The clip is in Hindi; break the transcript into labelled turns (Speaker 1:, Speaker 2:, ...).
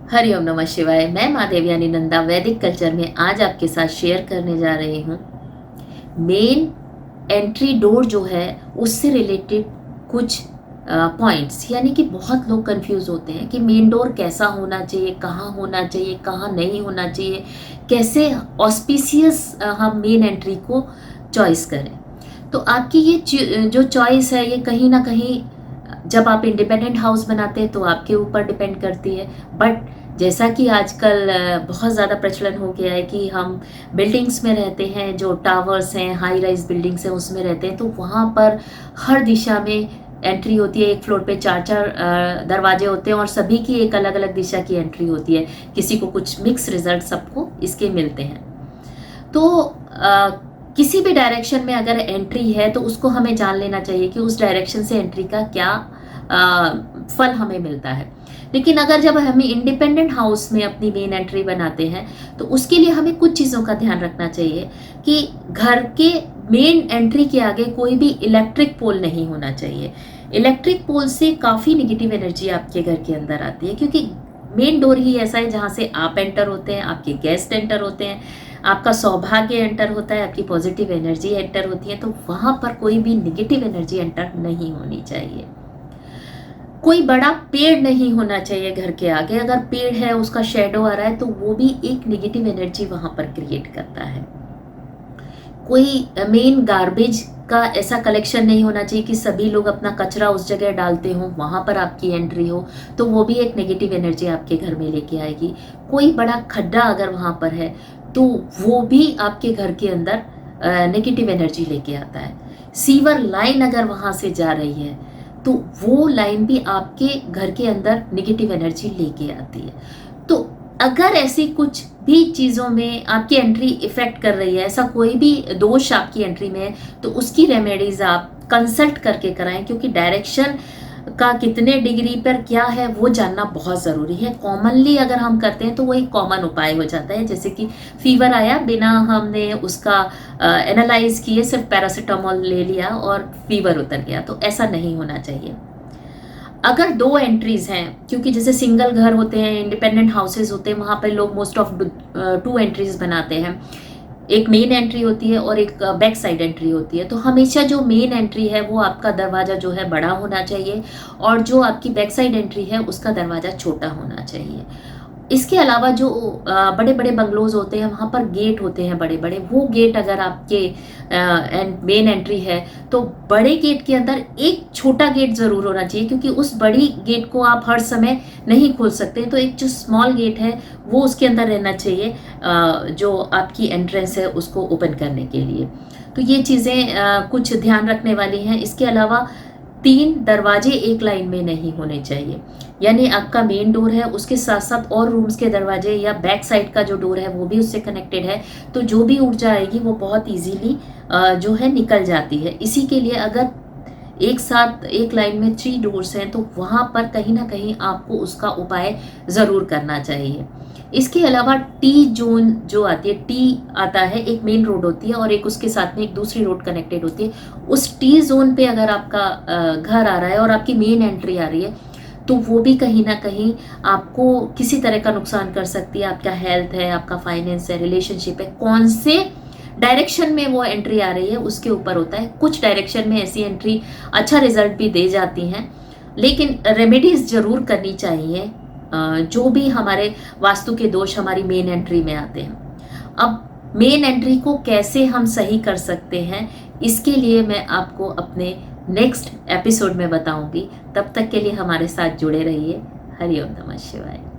Speaker 1: हरिओम नमः शिवाय। मैं माँ देवयानी नंदा वैदिक कल्चर में आज आपके साथ शेयर करने जा रही हूँ मेन एंट्री डोर जो है उससे रिलेटेड कुछ पॉइंट्स। यानी कि बहुत लोग कंफ्यूज होते हैं कि मेन डोर कैसा होना चाहिए, कहाँ होना चाहिए, कहाँ नहीं होना चाहिए, कैसे ऑस्पिशियस हम मेन एंट्री को चॉइस करें। तो आपकी ये जो चॉइस है ये कहीं ना कहीं जब आप इंडिपेंडेंट हाउस बनाते हैं तो आपके ऊपर डिपेंड करती है। बट जैसा कि आजकल बहुत ज़्यादा प्रचलन हो गया है कि हम बिल्डिंग्स में रहते हैं, जो टावर्स हैं, हाई राइज बिल्डिंग्स हैं, उसमें रहते हैं, तो वहाँ पर हर दिशा में एंट्री होती है। एक फ्लोर पे चार चार दरवाजे होते हैं और सभी की एक अलग अलग दिशा की एंट्री होती है। किसी को कुछ मिक्स रिजल्ट सबको इसके मिलते हैं। तो किसी भी डायरेक्शन में अगर एंट्री है तो उसको हमें जान लेना चाहिए कि उस डायरेक्शन से एंट्री का क्या फल हमें मिलता है। लेकिन अगर जब हमें इंडिपेंडेंट हाउस में अपनी मेन एंट्री बनाते हैं तो उसके लिए हमें कुछ चीज़ों का ध्यान रखना चाहिए कि घर के मेन एंट्री के आगे कोई भी इलेक्ट्रिक पोल नहीं होना चाहिए। इलेक्ट्रिक पोल से काफ़ी निगेटिव एनर्जी आपके घर के अंदर आती है, क्योंकि मेन डोर ही ऐसा है जहाँ से आप एंटर होते हैं, आपके गेस्ट एंटर होते हैं, आपका सौभाग्य एंटर होता है, आपकी पॉजिटिव एनर्जी एंटर होती है। तो वहाँ पर कोई भी निगेटिव एनर्जी एंटर नहीं होनी चाहिए। कोई बड़ा पेड़ नहीं होना चाहिए घर के आगे। अगर पेड़ है उसका शेडो आ रहा है तो वो भी एक निगेटिव एनर्जी वहाँ पर क्रिएट करता है। कोई मेन गार्बेज का ऐसा कलेक्शन नहीं होना चाहिए कि सभी लोग अपना कचरा उस जगह डालते हो, वहाँ पर आपकी एंट्री हो, तो वो भी एक नेगेटिव एनर्जी आपके घर में लेके आएगी। कोई बड़ा खड्डा अगर वहाँ पर है तो वो भी आपके घर के अंदर नेगेटिव एनर्जी लेके आता है। सीवर लाइन अगर वहाँ से जा रही है तो वो लाइन भी आपके घर के अंदर नेगेटिव एनर्जी लेके आती है। तो अगर ऐसी कुछ भी चीज़ों में आपकी एंट्री इफेक्ट कर रही है, ऐसा कोई भी दोष आपकी एंट्री में है, तो उसकी रेमेडीज आप कंसल्ट करके कराएं, क्योंकि डायरेक्शन का कितने डिग्री पर क्या है वो जानना बहुत ज़रूरी है। कॉमनली अगर हम करते हैं तो वो एक कॉमन उपाय हो जाता है, जैसे कि फीवर आया, बिना हमने उसका एनालाइज किए सिर्फ पैरासीटामोल ले लिया और फीवर उतर गया, तो ऐसा नहीं होना चाहिए। अगर दो एंट्रीज हैं, क्योंकि जैसे सिंगल घर होते हैं, इंडिपेंडेंट हाउसेज होते हैं, वहाँ पर लोग मोस्ट ऑफ 2 एंट्रीज बनाते हैं। एक मेन एंट्री होती है और एक बैक साइड एंट्री होती है। तो हमेशा जो मेन एंट्री है वो आपका दरवाज़ा जो है बड़ा होना चाहिए और जो आपकी बैक साइड एंट्री है उसका दरवाज़ा छोटा होना चाहिए। इसके अलावा जो बड़े बड़े बंगलोज होते हैं वहाँ पर गेट होते हैं बड़े बड़े, वो गेट अगर आपके मेन एंट्री है तो बड़े गेट के अंदर एक छोटा गेट ज़रूर होना चाहिए, क्योंकि उस बड़ी गेट को आप हर समय नहीं खोल सकते। तो एक जो स्मॉल गेट है वो उसके अंदर रहना चाहिए, जो आपकी एंट्रेंस है उसको ओपन करने के लिए। तो ये चीज़ें कुछ ध्यान रखने वाली हैं। इसके अलावा 3 दरवाजे एक लाइन में नहीं होने चाहिए, यानी आपका मेन डोर है उसके साथ साथ और रूम्स के दरवाजे या बैक साइड का जो डोर है वो भी उससे कनेक्टेड है, तो जो भी ऊर्जा आएगी वो बहुत इजीली जो है निकल जाती है। इसी के लिए अगर एक साथ एक लाइन में 3 डोर्स हैं तो वहाँ पर कहीं ना कहीं आपको उसका उपाय ज़रूर करना चाहिए। इसके अलावा टी जोन जो आती है, टी आता है, एक मेन रोड होती है और एक उसके साथ में एक दूसरी रोड कनेक्टेड होती है। उस टी जोन पे अगर आपका घर आ रहा है और आपकी मेन एंट्री आ रही है तो वो भी कहीं ना कहीं आपको किसी तरह का नुकसान कर सकती है। आपका हेल्थ है, आपका फाइनेंस है, रिलेशनशिप है, कौन से डायरेक्शन में वो एंट्री आ रही है उसके ऊपर होता है। कुछ डायरेक्शन में ऐसी एंट्री अच्छा रिजल्ट भी दे जाती हैं, लेकिन रेमेडीज जरूर करनी चाहिए जो भी हमारे वास्तु के दोष हमारी मेन एंट्री में आते हैं। अब मेन एंट्री को कैसे हम सही कर सकते हैं इसके लिए मैं आपको अपने नेक्स्ट एपिसोड में बताऊंगी। तब तक के लिए हमारे साथ जुड़े रहिए। हरिओम नमः शिवाय।